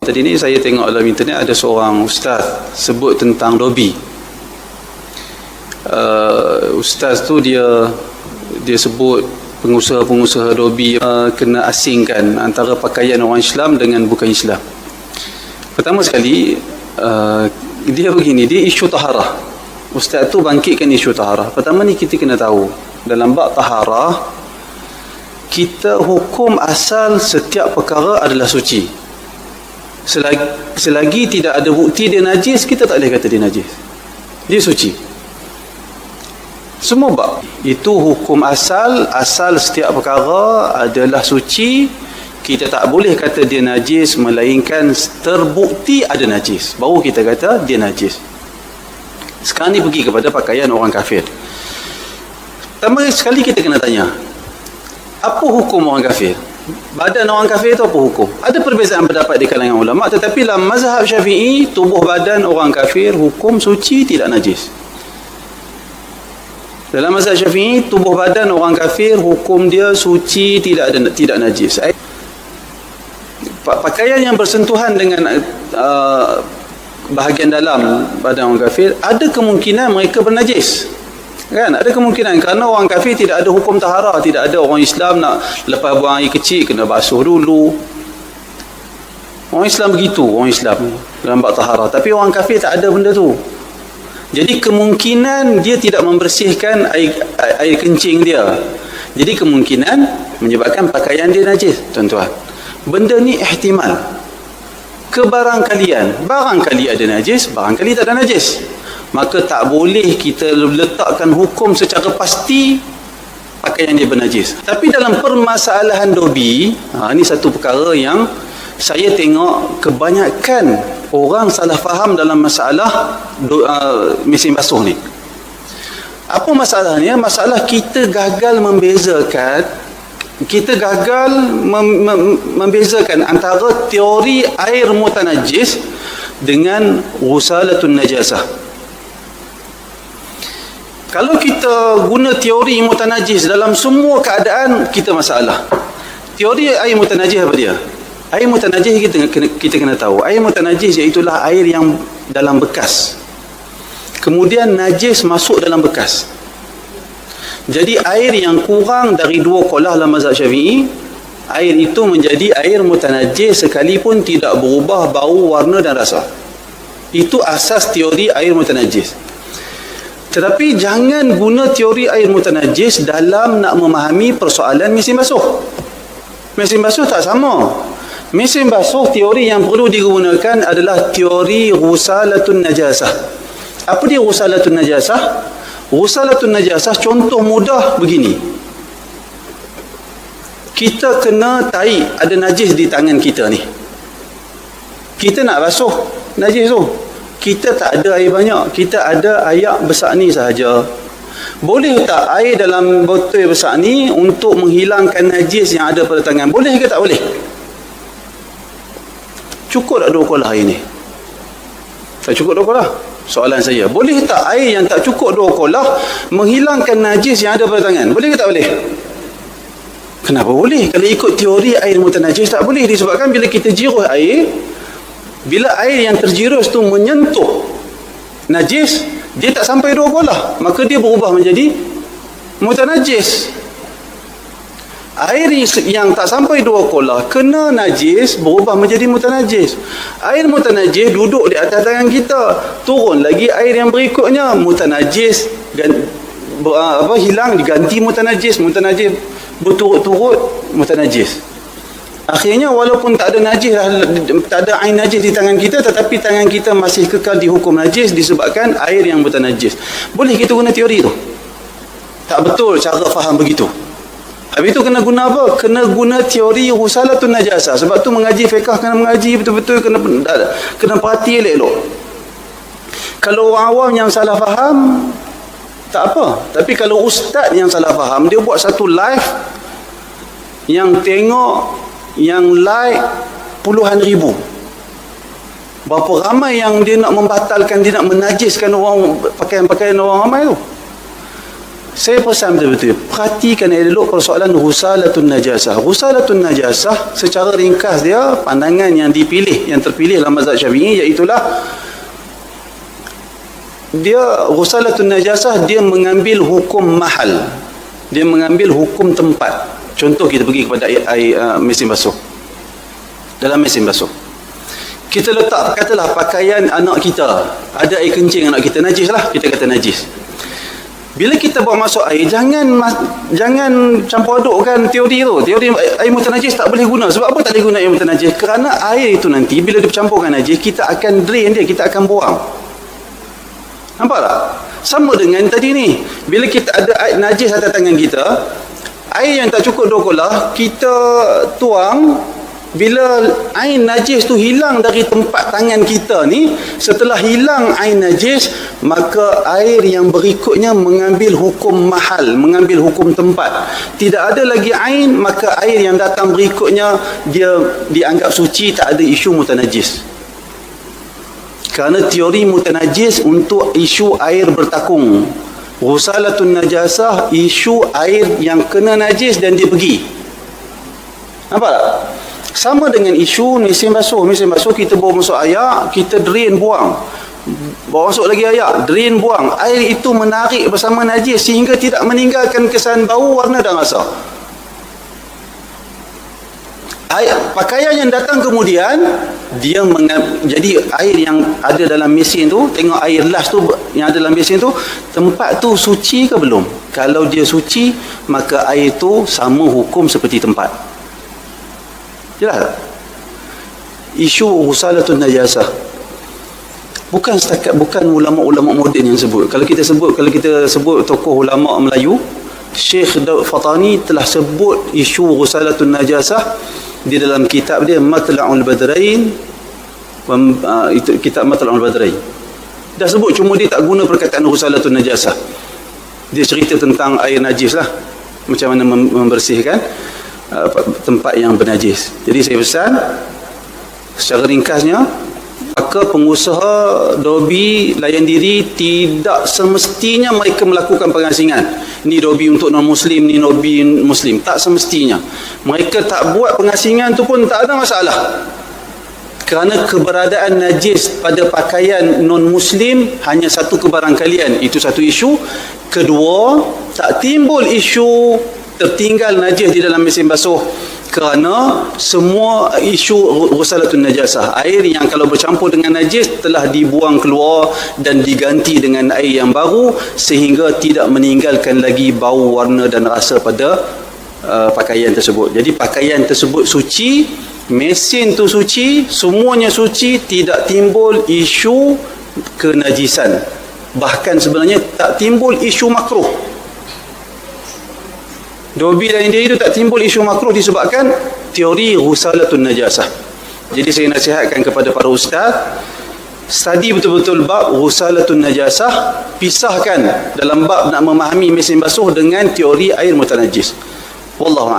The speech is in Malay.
Tadi ni saya tengok dalam internet ada seorang ustaz sebut tentang dobi. Ustaz tu dia sebut pengusaha-pengusaha dobi kena asingkan antara pakaian orang Islam dengan bukan Islam. Pertama sekali dia begini, dia isu taharah. Ustaz tu bangkitkan isu taharah. Pertama ni kita kena tahu dalam bab taharah, kita hukum asal setiap perkara adalah suci. Selagi tidak ada bukti dia najis, kita tak boleh kata dia najis. Dia suci. Semua bab itu hukum asal setiap perkara adalah suci. Kita tak boleh kata dia najis melainkan terbukti ada najis, baru kita kata dia najis. Sekarang ni pergi kepada pakaian orang kafir. Pertama sekali kita kena tanya, apa hukum orang kafir? Badan orang kafir itu apa hukum? Ada perbezaan pendapat di kalangan ulama, tetapi dalam mazhab Syafi'i, tubuh badan orang kafir hukum suci, tidak najis. Dalam mazhab Syafi'i, tubuh badan orang kafir hukum dia suci, tidak najis. Pakaian yang bersentuhan dengan bahagian dalam badan orang kafir, ada kemungkinan mereka bernajis. Kan, ada kemungkinan kerana orang kafir tidak ada hukum taharah. Tidak ada orang Islam nak lepas buang air kecil kena basuh dulu. Orang Islam begitu, orang Islam dalam bab taharah. Tapi orang kafir tak ada benda tu. Jadi kemungkinan dia tidak membersihkan air kencing dia. Jadi kemungkinan menyebabkan pakaian dia najis, tuan-tuan. Benda ni ihtimal. Kebarangkalian, barangkali ada najis, barangkali tak ada najis. Maka tak boleh kita letakkan hukum secara pasti pakaian dia bernajis. Tapi dalam permasalahan dobi, ini satu perkara yang saya tengok kebanyakan orang salah faham dalam masalah mesin basuh ni. Apa masalahnya? Masalah kita gagal membezakan antara teori air mutanajis dengan ghusalatun najasah. Kalau kita guna teori mutanajis dalam semua keadaan, kita masalah. Teori air mutanajis apa dia? Air mutanajis kita kena tahu. Air mutanajis iaitulah air yang dalam bekas. Kemudian najis masuk dalam bekas. Jadi air yang kurang dari 2 qolah dalam mazhab Syafi'i, air itu menjadi air mutanajis sekalipun tidak berubah bau, warna dan rasa. Itu asas teori air mutanajis. Tetapi jangan guna teori air mutanajis dalam nak memahami persoalan mesin basuh. Mesin basuh tak sama. Mesin basuh, teori yang perlu digunakan adalah teori ghusalatun najasah. Apa dia ghusalatun najasah? Ghusalatun najasah, contoh mudah begini. Kita kena tahi, ada najis di tangan kita ni. Kita nak basuh najis tu. Kita tak ada air banyak, kita ada air besar ni sahaja. Boleh tak air dalam botol besar ni untuk menghilangkan najis yang ada pada tangan? Boleh ke tak boleh? Cukup tak 2 qolah air ni? Tak cukup 2 qolah? Soalan saya, boleh tak air yang tak cukup 2 qolah menghilangkan najis yang ada pada tangan? Boleh ke tak boleh? Kenapa boleh? Kalau ikut teori air mutanajis tak boleh, disebabkan bila kita jiruh air, bila air yang terjirus tu menyentuh najis, dia tak sampai 2 qolah, maka dia berubah menjadi mutanajis. Air yang tak sampai 2 qolah kena najis, berubah menjadi mutanajis. Air mutanajis duduk di atas tangan kita, turun lagi air yang berikutnya, mutanajis hilang, diganti mutanajis berturut-turut mutanajis. Akhirnya walaupun tak ada najis, tak ada air najis di tangan kita, tetapi tangan kita masih kekal dihukum najis disebabkan air yang bertanajis. Boleh kita guna teori tu? Tak betul cara faham begitu. Habis tu kena guna apa? Kena guna teori ghusalatun najasah. Sebab tu mengaji fiqh kena mengaji betul-betul, kena perhati elok-elok. Kalau orang awam yang salah faham, tak apa. Tapi kalau ustaz yang salah faham, dia buat satu live yang tengok, yang like puluhan ribu. Berapa ramai yang dia nak membatalkan, dia nak menajiskan orang, pakaian-pakaian orang ramai tu. Saya pesan betul-betul, perhatikan elok persoalan ghusalatun najasah. Ghusalatun najasah secara ringkas dia, pandangan yang terpilih dalam mazhab Syafi'i, iaitulah dia ghusalatun najasah, dia mengambil hukum mahal, dia mengambil hukum tempat. Contoh, kita pergi kepada mesin basuh. Dalam mesin basuh, kita letak, katalah pakaian anak kita, ada air kencing anak kita, najis lah, kita kata najis. Bila kita bawa masuk air, jangan campur adukkan teori tu. Teori air mutanajis tak boleh guna. Sebab apa tak boleh guna air mutanajis? Kerana air itu nanti bila dicampurkan najis, kita akan drain dia, kita akan buang. Nampak tak? Sama dengan tadi ni, bila kita ada air najis atas tangan kita, air yang tak cukup 2 kolah, kita tuang. Bila air najis tu hilang dari tempat tangan kita ni, setelah hilang air najis, maka air yang berikutnya mengambil hukum mahal, mengambil hukum tempat. Tidak ada lagi air, maka air yang datang berikutnya dia dianggap suci, tak ada isu mutanajis. Kerana teori mutanajis untuk isu air bertakung. Ghusalatun najasah, isu air yang kena najis dan dia pergi. Nampak tak? Sama dengan isu mesin basuh. Mesin basuh kita bawa masuk air, kita drain buang. Bawa masuk lagi air, drain buang. Air itu menarik bersama najis sehingga tidak meninggalkan kesan bau, warna dan rasa. Pakaian yang datang kemudian, dia jadi air yang ada dalam mesin tu, tengok air las tu yang ada dalam mesin tu, tempat tu suci ke belum? Kalau dia suci, maka air tu sama hukum seperti tempat. Jelas tak? Isu ghusalatun najasah bukan ulama-ulama moden yang sebut. Kalau kita sebut tokoh ulama Melayu, Syekh Daud Fatani telah sebut isu ghusalatun najasah di dalam kitab dia Matla'ul Badrain. Itu kitab Matla'ul Badrain. Dah sebut, cuma dia tak guna perkataan ghusalatun najasah. Dia cerita tentang air najis lah, macam mana membersihkan tempat yang bernajis. Jadi saya pesan secara ringkasnya, maka pengusaha dobi layan diri tidak semestinya mereka melakukan pengasingan. Ni dobi untuk non-muslim, ni dobi muslim. Tak semestinya. Mereka tak buat pengasingan tu pun tak ada masalah. Kerana keberadaan najis pada pakaian non-muslim hanya satu kebarangkalian. Itu satu isu. Kedua, tak timbul isu tertinggal najis di dalam mesin basuh, kerana semua isu ghusalatun najasah, air yang kalau bercampur dengan najis telah dibuang keluar dan diganti dengan air yang baru, sehingga tidak meninggalkan lagi bau, warna dan rasa pada pakaian tersebut. Jadi pakaian tersebut suci, mesin tu suci, semuanya suci, tidak timbul isu kenajisan. Bahkan sebenarnya tak timbul isu makruh. Dobi lain dia itu tak timbul isu makruh disebabkan teori ghusalatun najasah. Jadi saya nasihatkan kepada para ustaz, study betul-betul bab ghusalatun najasah, pisahkan dalam bab nak memahami mesin basuh dengan teori air mutanajis. Wallahu a'lam.